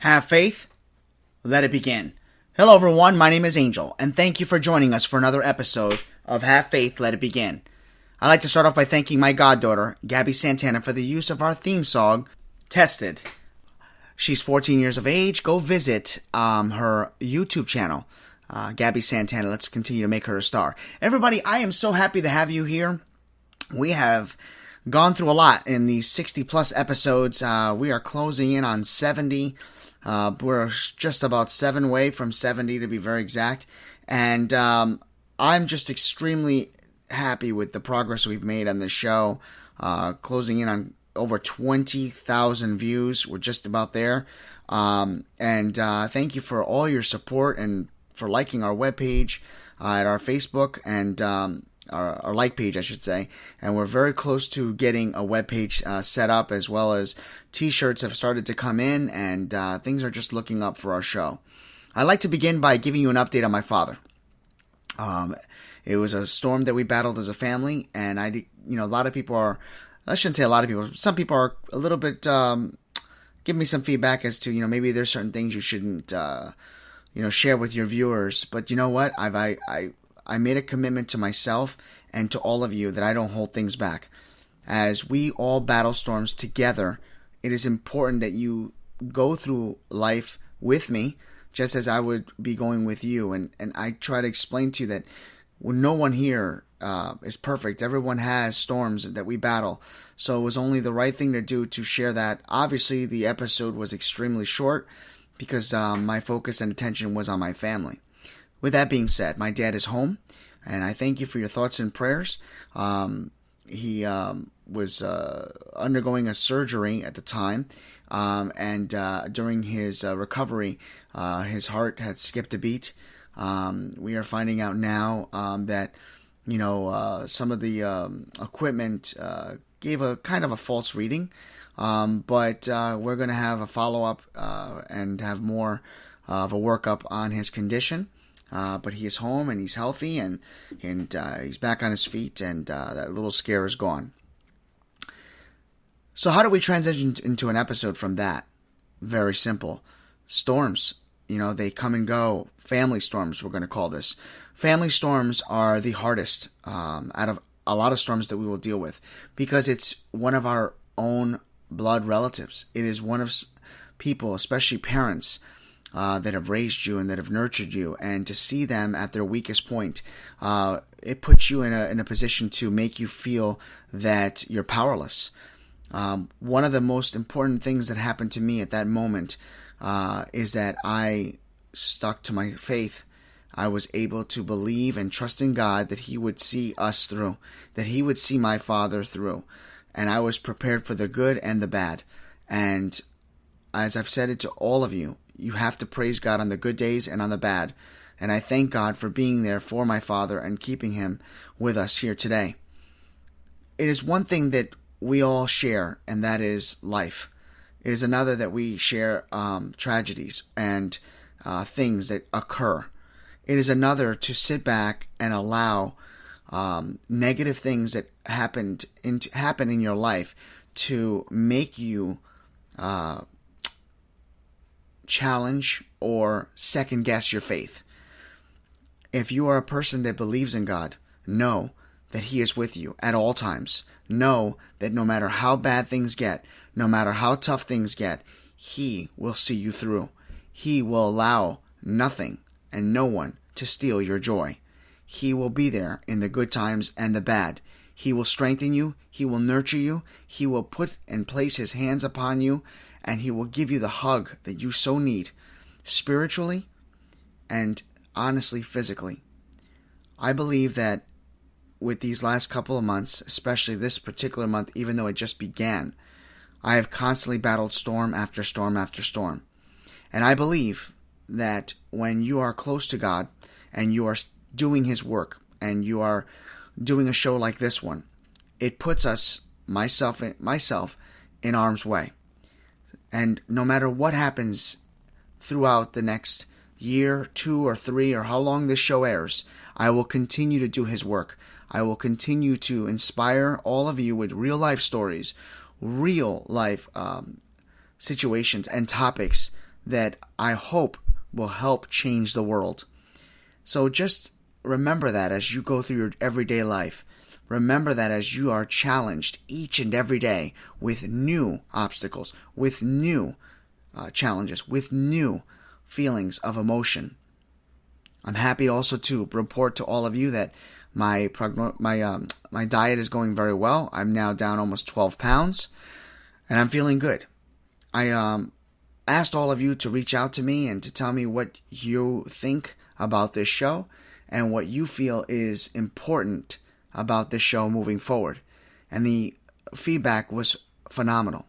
Have faith, let it begin. Hello everyone, my name is Angel, and thank you for joining us for another episode of Have Faith, Let It Begin. I'd like to start off by thanking my goddaughter, GABBIE Santana, for the use of our theme song, Tested. She's 14 years of age. Go visit her YouTube channel, GABBIE Santana. Let's continue to make her a star. Everybody, I am so happy to have you here. We have gone through a lot in these 60-plus episodes. We are closing in on 70. We're just about 7 away from 70 to be very exact. And I'm just extremely happy with the progress we've made on this show. Closing in on over 20,000 views. We're just about there. And thank you for all your support and for liking our webpage at our Facebook and our like page, I should say. And we're very close to getting a webpage set up, as well as t-shirts have started to come in, and things are just looking up for our show. I'd like to begin by giving you an update on my father. It was a storm that we battled as a family, and a lot of people are, I shouldn't say a lot of people, some people are a little bit giving me some feedback as to, maybe there's certain things you shouldn't, share with your viewers. But you know what? I made a commitment to myself and to all of you that I don't hold things back. As we all battle storms together, it is important that you go through life with me, just as I would be going with you. And I try to explain to you that no one here is perfect. Everyone has storms that we battle. So it was only the right thing to do to share that. Obviously, the episode was extremely short because my focus and attention was on my family. With that being said, my dad is home, and I thank you for your thoughts and prayers. He was undergoing a surgery at the time, and during his recovery, his heart had skipped a beat. We are finding out now that, some of the equipment gave a kind of a false reading, but we're going to have a follow-up and have more of a workup on his condition. But he is home and he's healthy and he's back on his feet, and that little scare is gone. So how do we transition into an episode from that? Very simple. Storms. They come and go. Family storms, we're going to call this. Family storms are the hardest out of a lot of storms that we will deal with, because it's one of our own blood relatives. It is one of people, especially parents, that have raised you and that have nurtured you, and to see them at their weakest point, it puts you in a position to make you feel that you're powerless. One of the most important things that happened to me at that moment is that I stuck to my faith. I was able to believe and trust in God that He would see us through, that He would see my father through, and I was prepared for the good and the bad. And as I've said it to all of you, you have to praise God on the good days and on the bad. And I thank God for being there for my father and keeping him with us here today. It is one thing that we all share, and that is life. It is another that we share tragedies and things that occur. It is another to sit back and allow negative things that happen in your life to make you challenge or second guess your faith. If you are a person that believes in God, know that He is with you at all times. Know that no matter how bad things get, no matter how tough things get, He will see you through. He will allow nothing and no one to steal your joy. He will be there in the good times and the bad. He will strengthen you. He will nurture you. He will put and place His hands upon you, and He will give you the hug that you so need, spiritually and honestly physically. I believe that with these last couple of months, especially this particular month, even though it just began, I have constantly battled storm after storm after storm. And I believe that when you are close to God and you are doing His work and you are doing a show like this one, it puts myself in harm's way. And no matter what happens throughout the next year, 2 or 3, or how long this show airs, I will continue to do His work. I will continue to inspire all of you with real life stories, real life situations and topics that I hope will help change the world. So just remember that as you go through your everyday life. Remember that as you are challenged each and every day with new obstacles, with new challenges, with new feelings of emotion. I'm happy also to report to all of you that my diet is going very well. I'm now down almost 12 pounds, and I'm feeling good. I asked all of you to reach out to me and to tell me what you think about this show and what you feel is important about this show moving forward. And the feedback was phenomenal.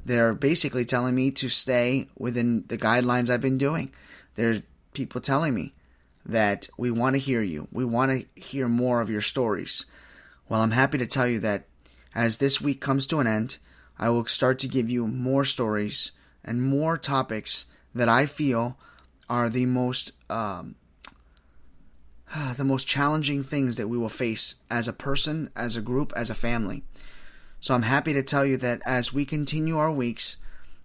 They're basically telling me to stay within the guidelines I've been doing. There's people telling me that we want to hear you. We want to hear more of your stories. Well, I'm happy to tell you that as this week comes to an end, I will start to give you more stories and more topics that I feel are the most challenging things that we will face as a person, as a group, as a family. So I'm happy to tell you that as we continue our weeks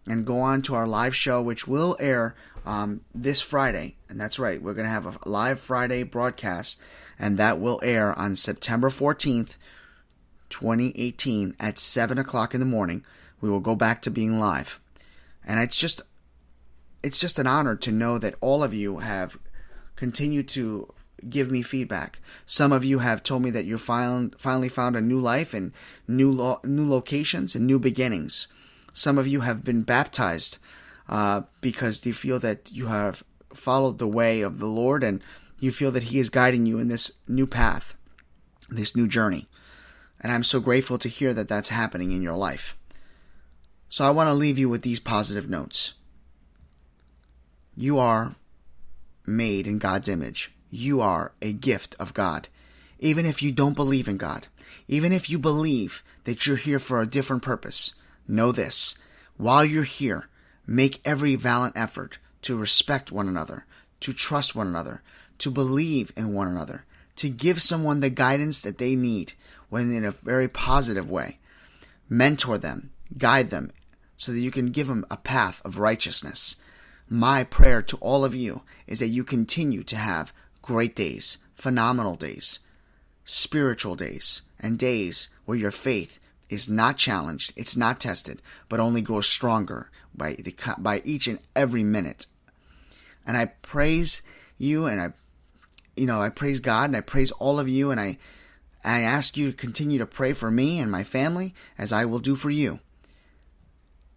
and go on to our live show, which will air this Friday, and that's right, we're going to have a live Friday broadcast, and that will air on September 14th, 2018 at 7 o'clock in the morning. We will go back to being live. And it's just an honor to know that all of you have continued to give me feedback. Some of you have told me that you finally found a new life and new locations and new beginnings. Some of you have been baptized because you feel that you have followed the way of the Lord and you feel that He is guiding you in this new path, this new journey. And I'm so grateful to hear that that's happening in your life. So I want to leave you with these positive notes. You are made in God's image. You are a gift of God. Even if you don't believe in God, even if you believe that you're here for a different purpose, know this. While you're here, make every valiant effort to respect one another, to trust one another, to believe in one another, to give someone the guidance that they need when in a very positive way. Mentor them, guide them, so that you can give them a path of righteousness. My prayer to all of you is that you continue to have great days, phenomenal days, spiritual days, and days where your faith is not challenged, it's not tested, but only grows stronger by each and every minute. And I praise you, and I praise God, and I praise all of you, and I ask you to continue to pray for me and my family as I will do for you.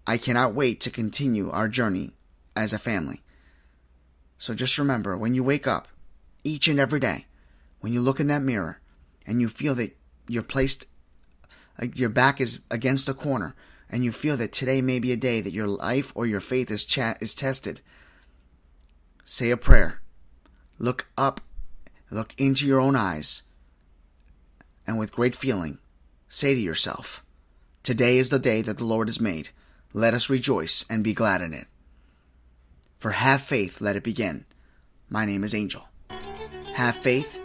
I cannot wait to continue our journey as a family. So just remember, when you wake up, each and every day, when you look in that mirror and you feel that you're placed, your back is against a corner, and you feel that today may be a day that your life or your faith is tested, say a prayer. Look up, look into your own eyes, and with great feeling, say to yourself, today is the day that the Lord has made. Let us rejoice and be glad in it. For have faith, let it begin. My name is Angel. Have faith,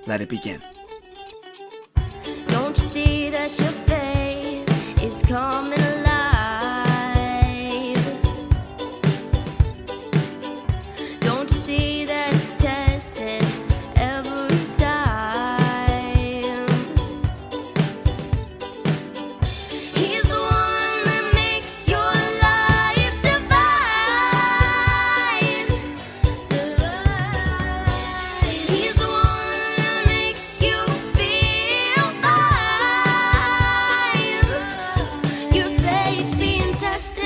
let it begin. Don't you see that your faith is coming alive? Don't you see that it's tested every time? He's the one that makes your life divine. He's the one that makes you feel fine. Your faith being tested.